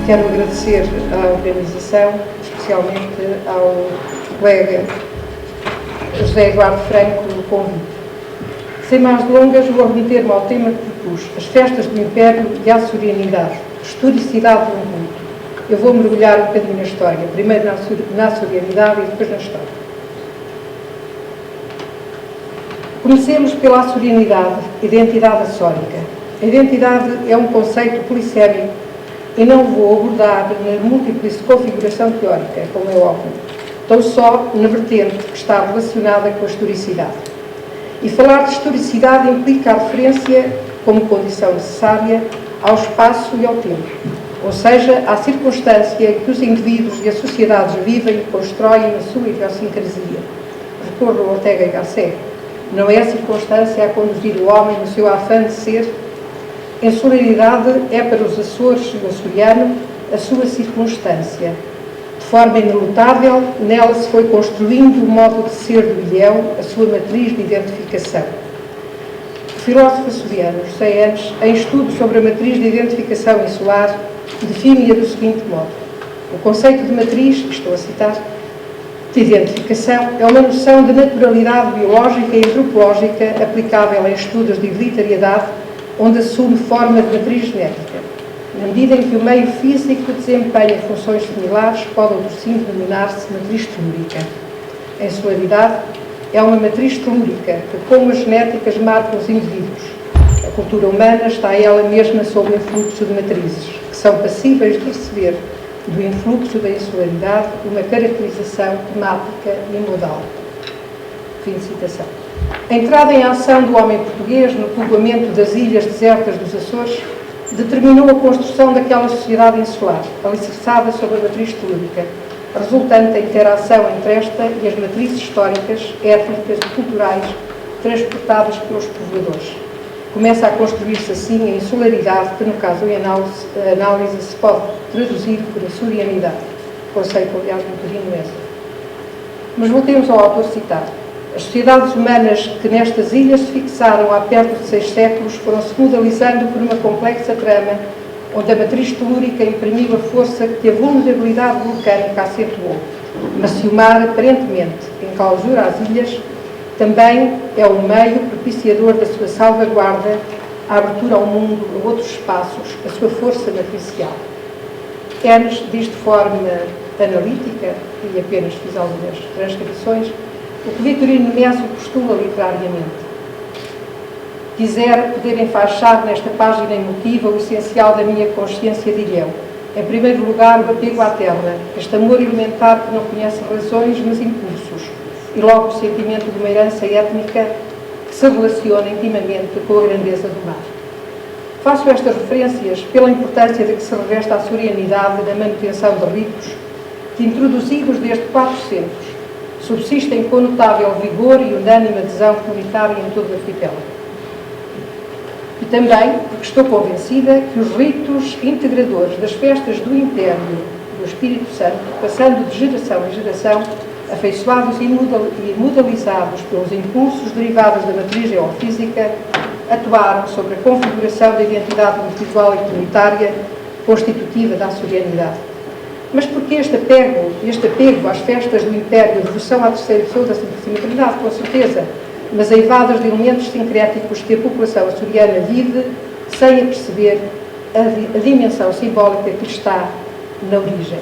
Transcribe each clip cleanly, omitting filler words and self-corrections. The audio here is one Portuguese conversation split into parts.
Quero agradecer à organização, especialmente ao colega José Eduardo Franco, o convite. Sem mais delongas, vou remeter-me ao tema que propus, as festas do Império e a açorianidade, historicidade de um culto. Eu vou mergulhar um bocadinho na história, primeiro na açorianidade e depois na história. Comecemos pela açorianidade, identidade açórica. A identidade é um conceito polissémico e não vou abordar na múltipla configuração teórica, como é óbvio, tão só na vertente que está relacionada com a historicidade. E falar de historicidade implica a referência, como condição necessária, ao espaço e ao tempo, ou seja, à circunstância que os indivíduos e as sociedades vivem e constroem a sua idiosincrasia. Recordo a Ortega y Gasset. Não é a circunstância a conduzir o homem no seu afã de ser. Em solidariedade é para os Açores e o açoriano a sua circunstância. De forma inelutável, nela se foi construindo o modo de ser do ilhéu, a sua matriz de identificação. O filósofo açoriano José Enes, em estudo sobre a matriz de identificação insular, define-a do seguinte modo: o conceito de matriz, estou a citar, de identificação é uma noção de naturalidade biológica e antropológica aplicável em estudos de hereditariedade, onde assume forma de matriz genética. Na medida em que o meio físico desempenha funções similares, pode ou por sim denominar-se matriz telúrica. Em solaridade, é uma matriz telúrica que, como as genéticas, marca os indivíduos. A cultura humana está ela mesma sob o influxo de matrizes, que são passíveis de receber do influxo da insularidade uma caracterização temática e modal. Fim de citação. A entrada em ação do homem português no povoamento das ilhas desertas dos Açores determinou a construção daquela sociedade insular, alicerçada sobre a matriz telúrica, resultante da interação entre esta e as matrizes históricas, étnicas e culturais transportadas pelos povoadores. Começa a construir-se assim a insularidade, que no caso em análise se pode traduzir por açorianidade, conceito, aliás, do Torino Mesa. Mas voltemos ao autor citado. As sociedades humanas que nestas ilhas se fixaram há perto de 6 séculos foram-se modalizando por uma complexa trama, onde a matriz telúrica imprimiu a força que a vulnerabilidade vulcânica acentuou. Mas se o mar, aparentemente, enclausura as ilhas, também é o meio propiciador da sua salvaguarda, a abertura ao mundo, a outros espaços, a sua força matricial. Enes diz de forma analítica, e apenas fiz algumas transcrições, o que Vitorino Messa postula literariamente. Quisera poder enfaixar nesta página emotiva o essencial da minha consciência de ilhéu. Em primeiro lugar, o apego à terra, este amor elementar que não conhece razões, mas impulsos, e logo o sentimento de uma herança étnica que se relaciona intimamente com a grandeza do mar. Faço estas referências pela importância de que se reveste a açorianidade da manutenção de ritos que, introduzidos desde 400, subsistem com notável vigor e unânime adesão comunitária em todo o arquipélago. E também porque estou convencida que os ritos integradores das festas do Império do Espírito Santo, passando de geração em geração, afeiçoados e modalizados pelos impulsos derivados da matriz geofísica, atuaram sobre a configuração da identidade individual e comunitária constitutiva da açorianidade. Mas porque este apego às festas do Império, de devoção à terceira pessoa da Santíssima Trindade, com certeza, mas aivadas de elementos sincréticos que a população açoriana vive sem aperceber a dimensão simbólica que está na origem.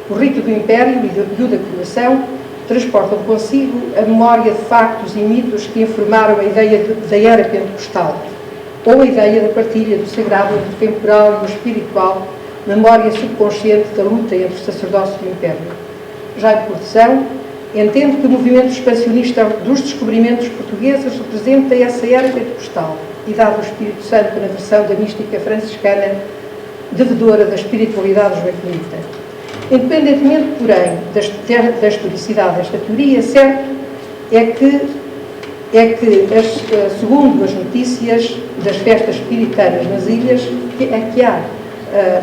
O rito do Império e o da coroação transportam consigo a memória de factos e mitos que informaram a ideia da era pentecostal, ou a ideia da partilha do sagrado entre o temporal e o espiritual, memória subconsciente da luta entre o sacerdócio e o Império. Já em produção, entendo que o movimento expansionista dos descobrimentos portugueses representa essa era pentecostal e dado o Espírito Santo na versão da mística franciscana, devedora da espiritualidade joaquinita. Independentemente, porém, da historicidade desta teoria, certo é que segundo as notícias das festas piritanas nas ilhas, que há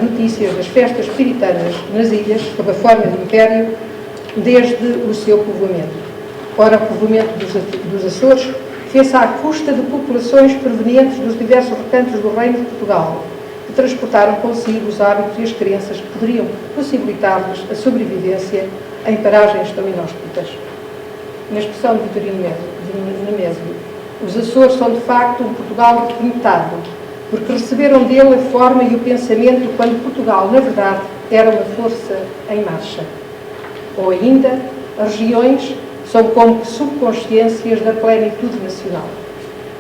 notícias das festas piritanas nas ilhas, sob a forma de império, desde o seu povoamento. Ora, o povoamento dos Açores fez-se à custa de populações provenientes dos diversos recantos do Reino de Portugal, que transportaram consigo os hábitos e as crenças que poderiam possibilitar-lhes a sobrevivência em paragens tão inóspitas. Na expressão de Vitorino Nemésio, os Açores são de facto um Portugal limitado, porque receberam dele a forma e o pensamento quando Portugal, na verdade, era uma força em marcha. Ou ainda, as regiões são como subconsciências da plenitude nacional.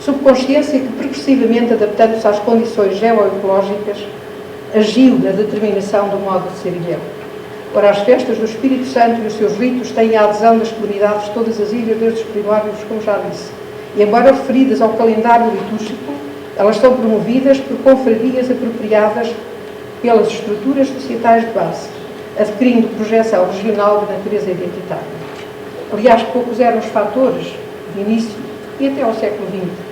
Subconsciência que, progressivamente adaptando-se às condições geoecológicas, agiu na determinação do modo de ser ilhéu. Ora, as festas do Espírito Santo e os seus ritos têm a adesão das comunidades de todas as ilhas, desde os primórdios, como já disse. E, embora referidas ao calendário litúrgico, elas são promovidas por confrarias apropriadas pelas estruturas societais de base, adquirindo projeção regional de natureza identitária. Aliás, poucos eram os fatores de início e até ao século XX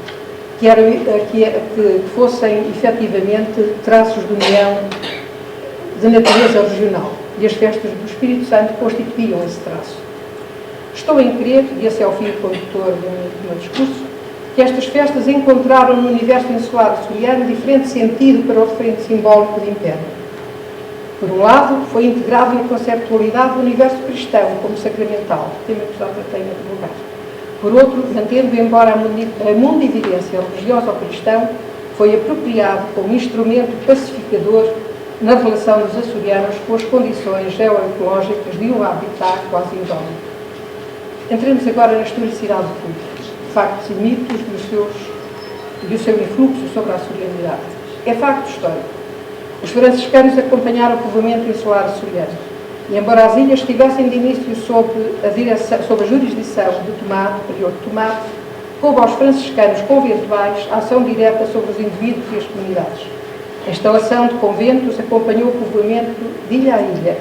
que fossem efetivamente traços de união de natureza regional, e as festas do Espírito Santo constituíam esse traço. Estou em crer, e esse é o fio condutor do meu discurso, que estas festas encontraram no universo insular açoriano diferente sentido para o referente simbólico de império. Por um lado, foi integrado na conceptualidade do universo cristão como sacramental, tema que já tratei em outro lugar. Por outro, mantendo, embora a mundividência religiosa ou cristão, foi apropriado como instrumento pacificador na relação dos açorianos com as condições geoecológicas de um habitat quase indómito. Entremos agora na historicidade do culto, factos e mitos e o seu influxo sobre a açorianidade. É facto histórico. Os franciscanos acompanharam o povoamento insular açoriano, e embora as ilhas estivessem de início sob a jurisdição de Tomás, do prior de Tomás, coube aos franciscanos conventuais a ação direta sobre os indivíduos e as comunidades. A instalação de conventos acompanhou o povoamento de ilha a ilha,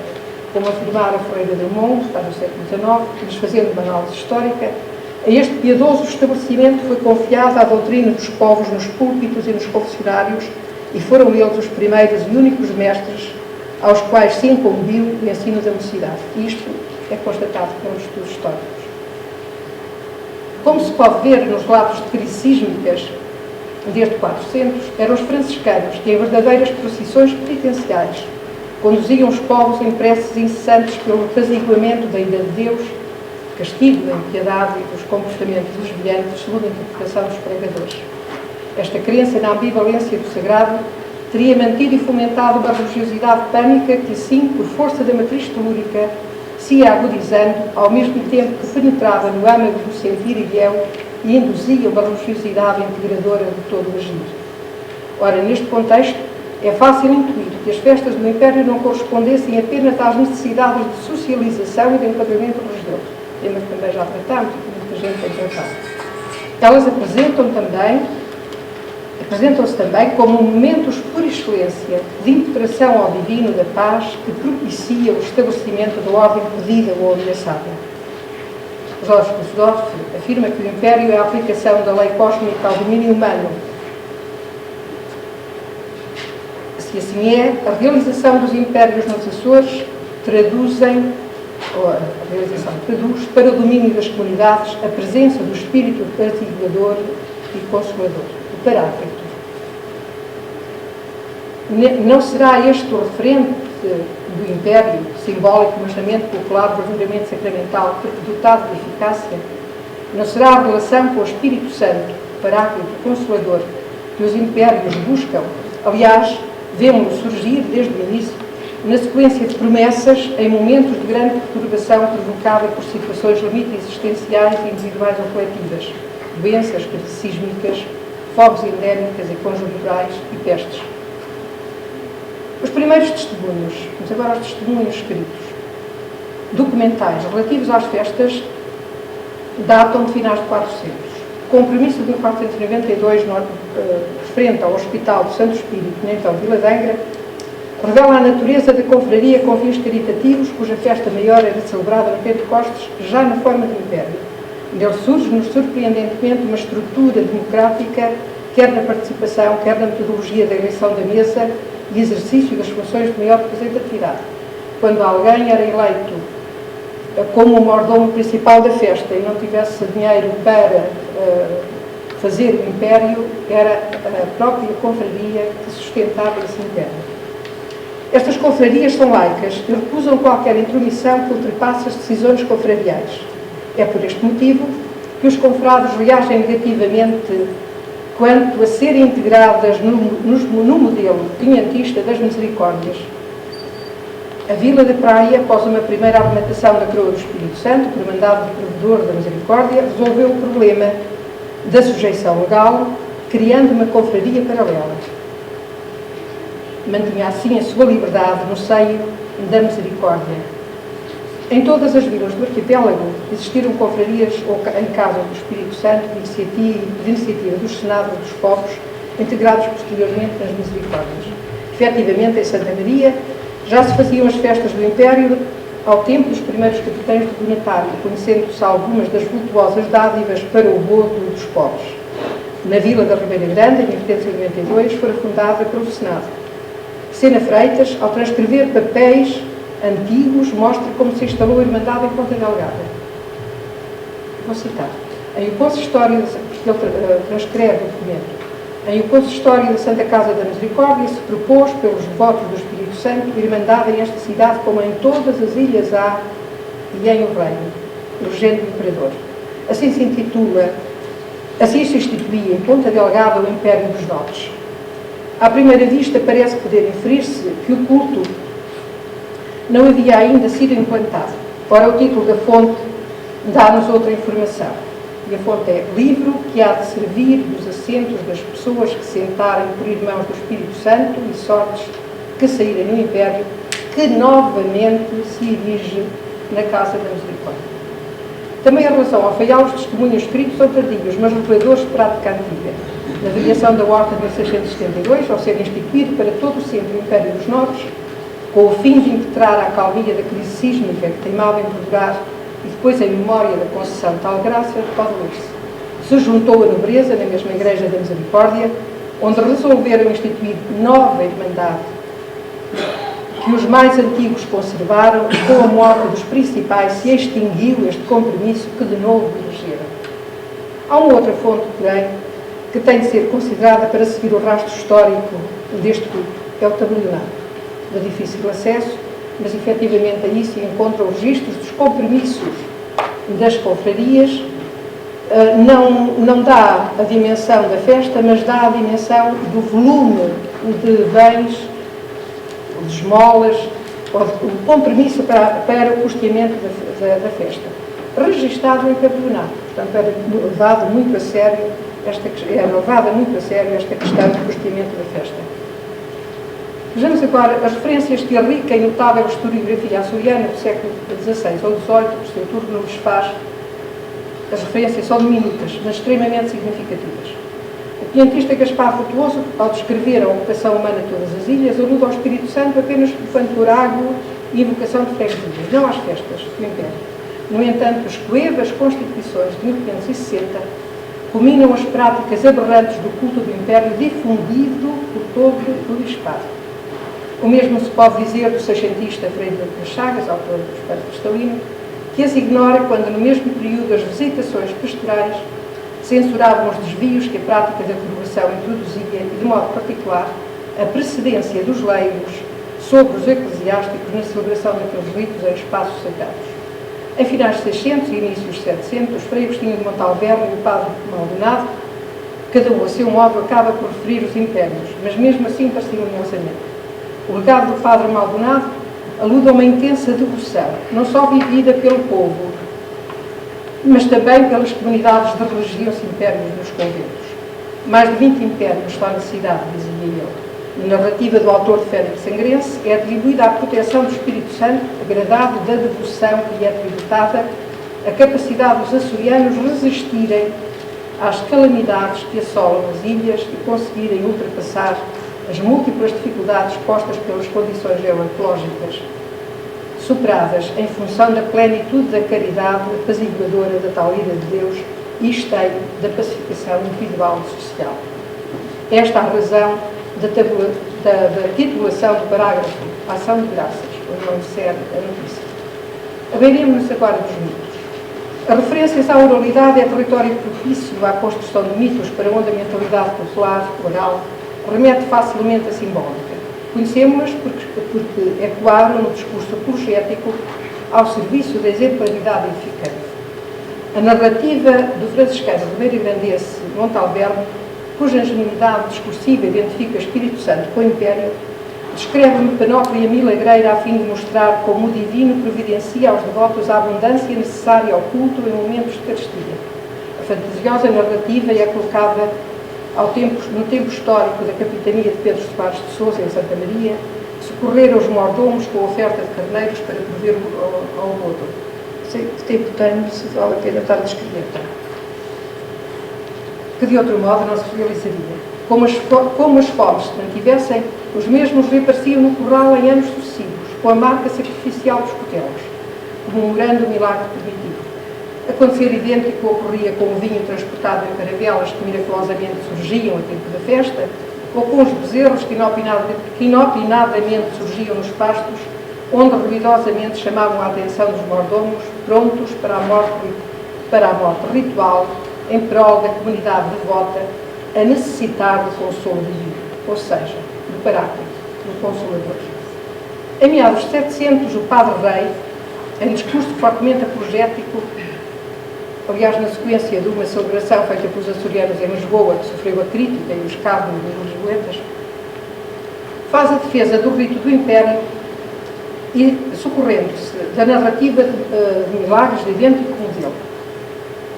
como afirmara Ferreira de Monte, está no século XIX, desfazendo uma análise histórica. A este piedoso estabelecimento foi confiada a doutrina dos povos nos púlpitos e nos confessionários, e foram eles os primeiros e únicos mestres aos quais se incumbiu o ensino da mocidade. Isto é constatado pelos estudos históricos. Como se pode ver nos relatos de crises sísmicas desde 400, eram os franciscanos que, em verdadeiras procissões penitenciais, conduziam os povos em preces incessantes pelo apaziguamento da ira de Deus, castigo da impiedade e dos comportamentos desviantes, segundo a interpretação dos pregadores. Esta crença na ambivalência do sagrado teria mantido e fomentado uma religiosidade pânica que, assim, por força da matriz telúrica, se ia agudizando, ao mesmo tempo que penetrava no âmago do sentir ilhéu e induzia uma religiosidade integradora de todo o agir. Ora, neste contexto, é fácil intuir que as festas do Império não correspondessem apenas às necessidades de socialização e de enquadramento religioso, tema que também já tratamos e que muita gente tem tratado. Elas apresentam-se também como momentos por excelência de impetração ao divino da paz que propicia o estabelecimento da ordem pedida ou ameaçada. Jorge Cusdorf afirma que o Império é a aplicação da lei cósmica ao domínio humano. Se assim é, a realização dos impérios nos Açores traduz para o domínio das comunidades a presença do espírito apaziguador e consolador, o Paráclito. Não será este o referente do Império, simbólico, mas também popular, verdadeiramente sacramental, dotado de eficácia? Não será a relação com o Espírito Santo, Paráclito, Consolador, que os impérios buscam? Aliás, vemos-lo surgir desde o início, na sequência de promessas, em momentos de grande perturbação provocada por situações limite existenciais, individuais ou coletivas, doenças, crises sísmicas, fomes endémicas e conjunturais e pestes. Os primeiros testemunhos, vamos agora aos testemunhos escritos, documentais relativos às festas, datam de finais de 400. Com o permisso de 1492, referente ao Hospital do Santo Espírito, então Vila de Angra, revela a natureza da confraria com fins caritativos, cuja festa maior era celebrada no Pentecostes, já na forma de império. Dele surge-nos surpreendentemente uma estrutura democrática, quer na participação, quer na metodologia da eleição da mesa e exercício das funções de maior representatividade. Quando alguém era eleito como o mordomo principal da festa e não tivesse dinheiro para fazer o império era a própria confraria que sustentava esse império. Estas confrarias são laicas e recusam qualquer intromissão que ultrapasse as decisões confrariais. É por este motivo que os confrados reagem negativamente quanto a serem integradas no modelo quinhentista das Misericórdias. A Vila da Praia, após uma primeira argumentação da Coroa do Espírito Santo, por mandado do Provedor da Misericórdia, resolveu o problema da sujeição legal, criando uma confraria paralela. Mantinha assim a sua liberdade no seio da Misericórdia. Em todas as vilas do arquipélago existiram confrarias em casa do Espírito Santo de iniciativa dos Senados dos Povos, integrados posteriormente nas Misericórdias. Efetivamente, em Santa Maria, já se faziam as festas do Império ao tempo dos primeiros capitães do donatário, conhecendo-se algumas das vultuosas dádivas para o gozo dos povos. Na Vila da Ribeira Grande, em 1892, foi fundada pelo Senado. Sena Freitas, ao transcrever papéis antigos, mostra como se instalou a Irmandade em Ponta Delgada. Vou citar. Em o consistório, porque ele transcreve o documento, em o consistório da Santa Casa da Misericórdia se propôs, pelos devotos do Espírito Santo, Irmandade em esta cidade como em todas as ilhas há e em o Reino, urgente Imperador. Assim se instituía em Ponta Delgada o Império dos Nortes. À primeira vista parece poder inferir-se que o culto não havia ainda sido implantado. Ora, o título da fonte dá-nos outra informação. E a fonte é: livro que há de servir dos assentos das pessoas que sentarem por irmãos do Espírito Santo e sortes que saírem no Império, que novamente se erige na Casa da Misericórdia. Também em relação ao Faial, os testemunhos escritos são tardios, mas reveladores de prática antiga. Na variação da Horta de 1672, ao ser instituído para todo o centro do Império dos Nortes, com o fim de impetrar a calmia da crise sísmica que teimava em perdurar, e depois em memória da concessão de tal graça, pode ler-se. Se juntou a nobreza na mesma Igreja da Misericórdia, onde resolveram instituir nova Irmandade, que os mais antigos conservaram, e com a morte dos principais se extinguiu este compromisso que de novo elegeram. Há uma outra fonte, porém, que tem de ser considerada para seguir o rastro histórico deste culto. É o tabelionato, de difícil acesso, mas efetivamente aí se encontram registros dos compromissos das confrarias. Não dá a dimensão da festa, mas dá a dimensão do volume de bens, de esmolas, o compromisso para o custeamento da festa. Registado em tabelionato, portanto era levada muito a sério esta questão do custeamento da festa. Vejamos agora as referências que a rica e notável historiografia açoriana do século XVI ou XVIII, por seu turno, não lhes faz. As referências são diminutas, mas extremamente significativas. O quinhentista Gaspar Frutuoso, ao descrever a ocupação humana de todas as ilhas, alude ao Espírito Santo apenas quanto oráculo e invocação de freguesias, não às festas do Império. No entanto, as coevas Constituições de 1560 culminam as práticas aberrantes do culto do Império difundido por todo o Bispado. O mesmo se pode dizer do seiscentista Freire das Chagas, autor do Espírito Cristalino, que as ignora quando, no mesmo período, as visitações pastorais censuravam os desvios que a prática da coroação introduzia e, de modo particular, a precedência dos leigos sobre os eclesiásticos na celebração daqueles ritos em espaços sagrados. Em finais de 600 e inícios de 700, os Frei Agostinho de Montalverno e o padre Maldonado, cada um a seu modo, acaba por referir os impérios, mas mesmo assim parcimoniosamente. O legado do padre Maldonado alude a uma intensa devoção, não só vivida pelo povo, mas também pelas comunidades de religiões impérios nos conventos. Mais de 20 impérios estão na cidade, dizia ele. Na narrativa do autor de Félix Sangrense é atribuída à proteção do Espírito Santo, agradado da devoção que lhe é tributada, a capacidade dos açorianos resistirem às calamidades que assolam as ilhas e conseguirem ultrapassar as múltiplas dificuldades postas pelas condições geoecológicas, superadas em função da plenitude da caridade apaziguadora da tal ira de Deus e esteio da pacificação individual e social. Esta é a razão da titulação do parágrafo Ação de Graças, onde não serve a notícia. Abeiremos-nos agora dos mitos. As referências à oralidade é território propício à construção de mitos para onde a mentalidade popular, oral, remete facilmente a simbólica. Conhecemos-las porque ecoaram no discurso apologético ao serviço da exemplaridade edificante. A narrativa do franciscano Ribeiro Grandense Montalbano, cuja ingenuidade discursiva identifica o Espírito Santo com o Império, descreve uma panóplia milagreira a fim de mostrar como o divino providencia aos devotos a abundância necessária ao culto em momentos de carestia. A fantasiosa narrativa é colocada no tempo histórico da capitania de Pedro Soares de Sousa, em Santa Maria, socorrer os mordomos com a oferta de carneiros para prover ao lodo. Tem portanto, se vale a pena estar a descrever. Que de outro modo não se realizaria. Como as fomes se mantivessem, os mesmos reapareciam no curral em anos sucessivos, com a marca sacrificial dos cotelos, comemorando o milagre primitivo. Acontecer idêntico ocorria com o vinho transportado em caravelas que miraculosamente surgiam a tempo da festa, ou com os bezerros que inopinadamente surgiam nos pastos, onde ruidosamente chamavam a atenção dos mordomos, prontos para a morte ritual, em prol da comunidade devota, a necessitar do consolo divino, ou seja, do Paráclito, do Consolador. Em meados de 700, o Padre Rei, em discurso fortemente apologético, aliás, na sequência de uma celebração feita pelos açorianos em Lisboa, que sofreu a crítica e os escárnio dos lisboetas, faz a defesa do rito do Império e socorrendo-se da narrativa de milagres de idêntico modelo.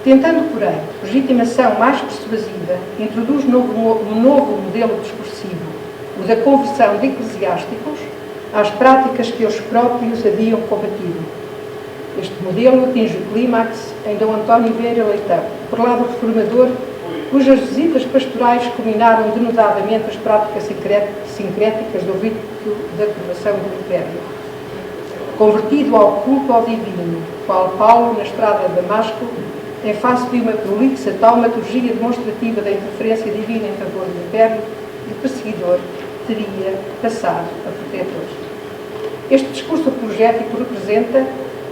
Tentando, porém, legitimação mais persuasiva, introduz um novo modelo discursivo, o da conversão de eclesiásticos às práticas que eles próprios haviam combatido. Este modelo atinge o clímax em Dom António Vieira Leitão, prelado reformador, cujas visitas pastorais culminaram denudadamente as práticas sincréticas do rito da coroação do Império. Convertido ao culto ao divino, qual Paulo, na estrada de Damasco, em face de uma prolixa taumaturgia demonstrativa da interferência divina em favor do Império, o perseguidor teria passado a protetor. Este discurso apologético representa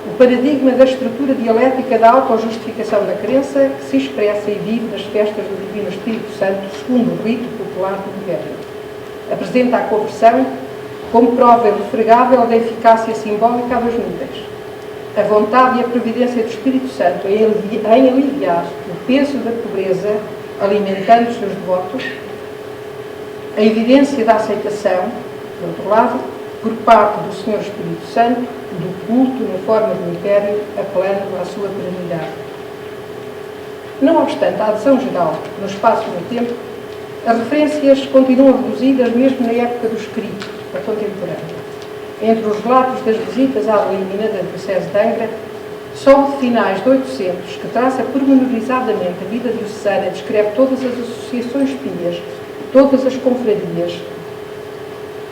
o paradigma da estrutura dialética da autojustificação da crença que se expressa e vive nas festas do Divino Espírito Santo segundo o rito popular do Império. Apresenta a conversão como prova irrefregável da eficácia simbólica a dois níveis. A vontade e a providência do Espírito Santo em aliviar o peso da pobreza, alimentando os seus devotos, a evidência da aceitação, por outro lado, por parte do Senhor Espírito Santo, do culto na forma do Império, apelando à sua perenidade. Não obstante a adesão geral no espaço e no tempo, as referências continuam reduzidas mesmo na época do escrito, a contemporânea. Entre os relatos das visitas à Adelina da Diocese de Angra, só o de finais de 800, que traça pormenorizadamente a vida diocesana e descreve todas as associações pias, todas as confrarias,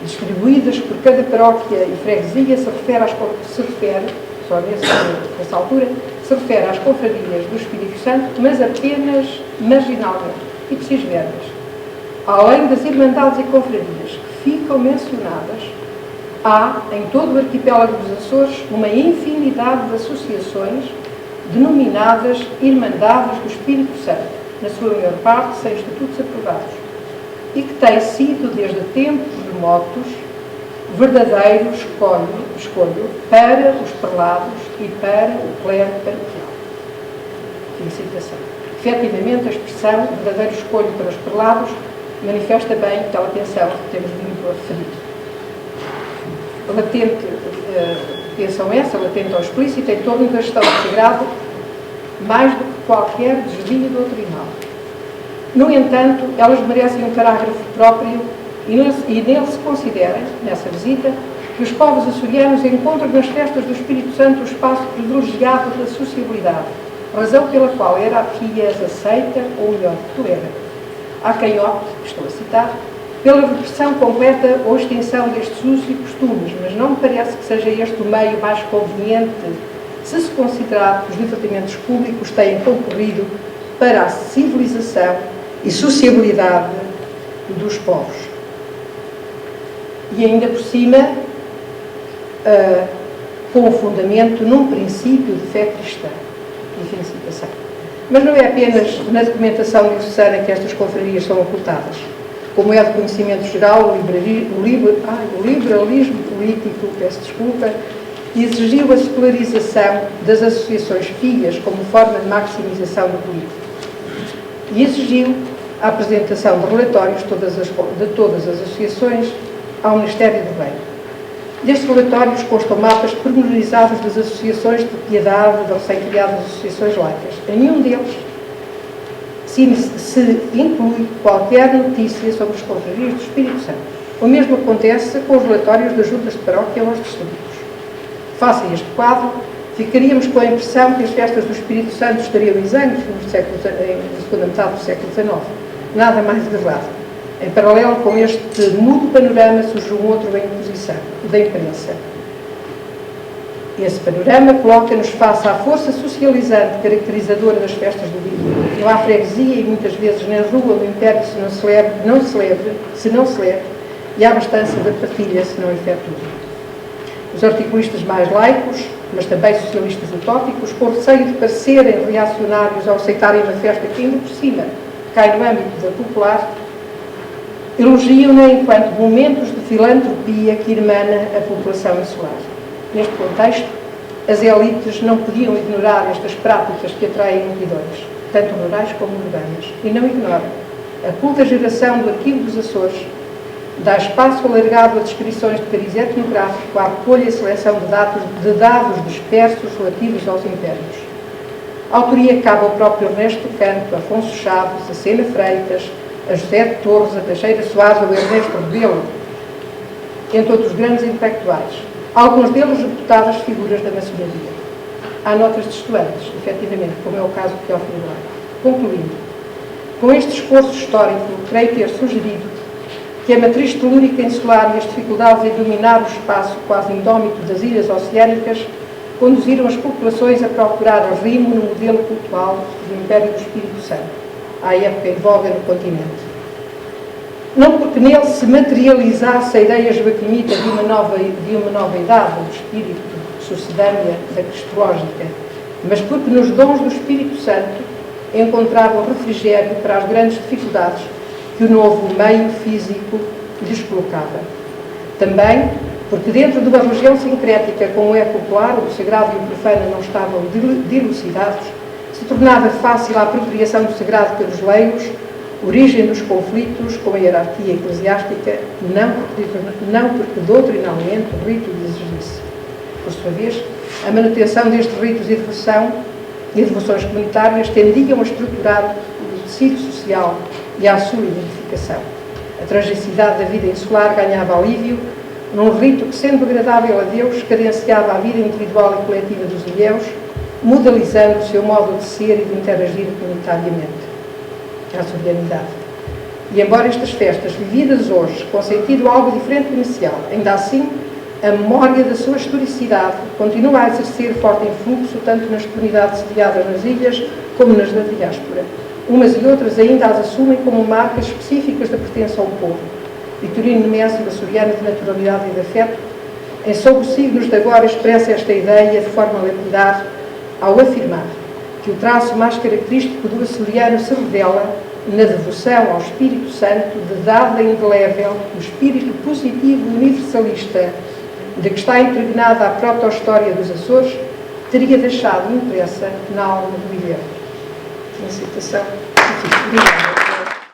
distribuídas por cada paróquia e freguesia, se refere só nessa altura, se refere às confrarias do Espírito Santo, mas apenas marginalmente, e precis verbas. Além das irmandades e confrarias que ficam mencionadas, há, em todo o arquipélago dos Açores, uma infinidade de associações denominadas Irmandades do Espírito Santo, na sua maior parte sem estatutos aprovados, e que têm sido, desde tempos remotos, verdadeiro escolho para os prelados e para o clero paroquial. Fim de citação. Efetivamente, a expressão verdadeiro escolho para os prelados manifesta bem aquela tensão que temos vindo a referir. Latente, tensão essa, latente ou explícita, em torno da gestão do sagrado, mais do que qualquer desvio doutrinal. No entanto, elas merecem um parágrafo próprio e nele se considera, nessa visita, que os povos açorianos encontram nas festas do Espírito Santo o espaço privilegiado da sociabilidade, razão pela qual a hierarquia as aceita, ou melhor, tolera. Há quem opte, estou a citar, pela repressão completa ou extensão destes usos e costumes, mas não me parece que seja este o meio mais conveniente se se considerar que os divertimentos públicos têm concorrido para a civilização e sociabilidade dos povos. E ainda por cima, com o fundamento num princípio de fé cristã. E fim de citação. Mas não é apenas na documentação diocesana que estas confrarias são ocultadas. Como é de conhecimento geral, o liberalismo político, peço desculpa, exigiu a secularização das associações filhas como forma de maximização do político. E exigiu a apresentação de relatórios de todas as associações ao Ministério do Bem. Destes relatórios constam mapas pormenorizados das associações de piedade, das recém-criadas associações laicas. Em nenhum deles se inclui qualquer notícia sobre as confrarias do Espírito Santo. O mesmo acontece com os relatórios das juntas de paróquia aos distritos. Face a este quadro, ficaríamos com a impressão que as festas do Espírito Santo estariam exangues na segunda metade do século XIX. Nada mais verdade. Em paralelo com este mudo panorama surge um outro em oposição, o da imprensa. Esse panorama coloca-nos face à força socializante caracterizadora das festas do dia. Não há freguesia e muitas vezes na rua do Império se não celebre, e há abastança da partilha se não efetua. Os articulistas mais laicos, mas também socialistas utópicos, com receio de parecerem reacionários ao aceitarem uma festa que ainda por cima cai no âmbito da popular, elogiam-na enquanto momentos de filantropia que irmana a população insular. Neste contexto, as elites não podiam ignorar estas práticas que atraem multidões, tanto rurais como urbanas, e não ignoram. A culta geração do Arquivo dos Açores dá espaço alargado a descrições de cariz etnográfico, à recolha e seleção de dados dispersos relativos aos impérios. A autoria cabe ao próprio Ernesto Canto, a Afonso Chaves, a Sena Freitas, a José de Torres, a Teixeira Soares ou a Ernesto Rebelo, entre outros grandes intelectuais, alguns deles reputadas figuras da maçonaria. Há notas de estudantes, efetivamente, como é o caso de Teófilo Braga. Concluindo, com este esforço histórico, creio ter sugerido que a matriz telúrica insular e as dificuldades em dominar o espaço quase indómito das ilhas oceânicas conduziram as populações a procurar arrimo no modelo cultural do Império do Espírito Santo, à época em voga no continente. Não porque nele se materializasse a ideia joaquimita de uma nova idade, do espírito sucedânea da cristológica, mas porque nos dons do Espírito Santo encontravam refrigério para as grandes dificuldades que o novo meio físico lhes colocava. Também porque dentro de uma região sincrética como é popular, o sagrado e o profano não estavam dilucidados, se tornava fácil a apropriação do sagrado pelos leigos, origem dos conflitos com a hierarquia eclesiástica, não porque doutrinalmente o rito lhe exigisse. Por sua vez, a manutenção destes ritos e devoções comunitárias tendiam a estruturar o tecido social e à sua identificação. A tragicidade da vida insular ganhava alívio num rito que, sendo agradável a Deus, cadenciava a vida individual e coletiva dos ilhéus, modalizando o seu modo de ser e de interagir comunitariamente. A sovranidade. E embora estas festas, vividas hoje, com sentido algo diferente do inicial, ainda assim, a memória da sua historicidade continua a exercer forte influxo tanto nas comunidades sediadas nas ilhas como nas da diáspora. Umas e outras ainda as assumem como marcas específicas da pertença ao povo. Vitorino Nemésio, açoriano de naturalidade e de afeto, em Sobre os Signos de Agora expressa esta ideia de forma lapidar ao afirmar que o traço mais característico do açoriano se revela na devoção ao Espírito Santo, de dada indelével, o espírito positivo e universalista de que está impregnada a proto-história dos Açores, teria deixado impressa na alma do ilhéu. Uma citação. Obrigada.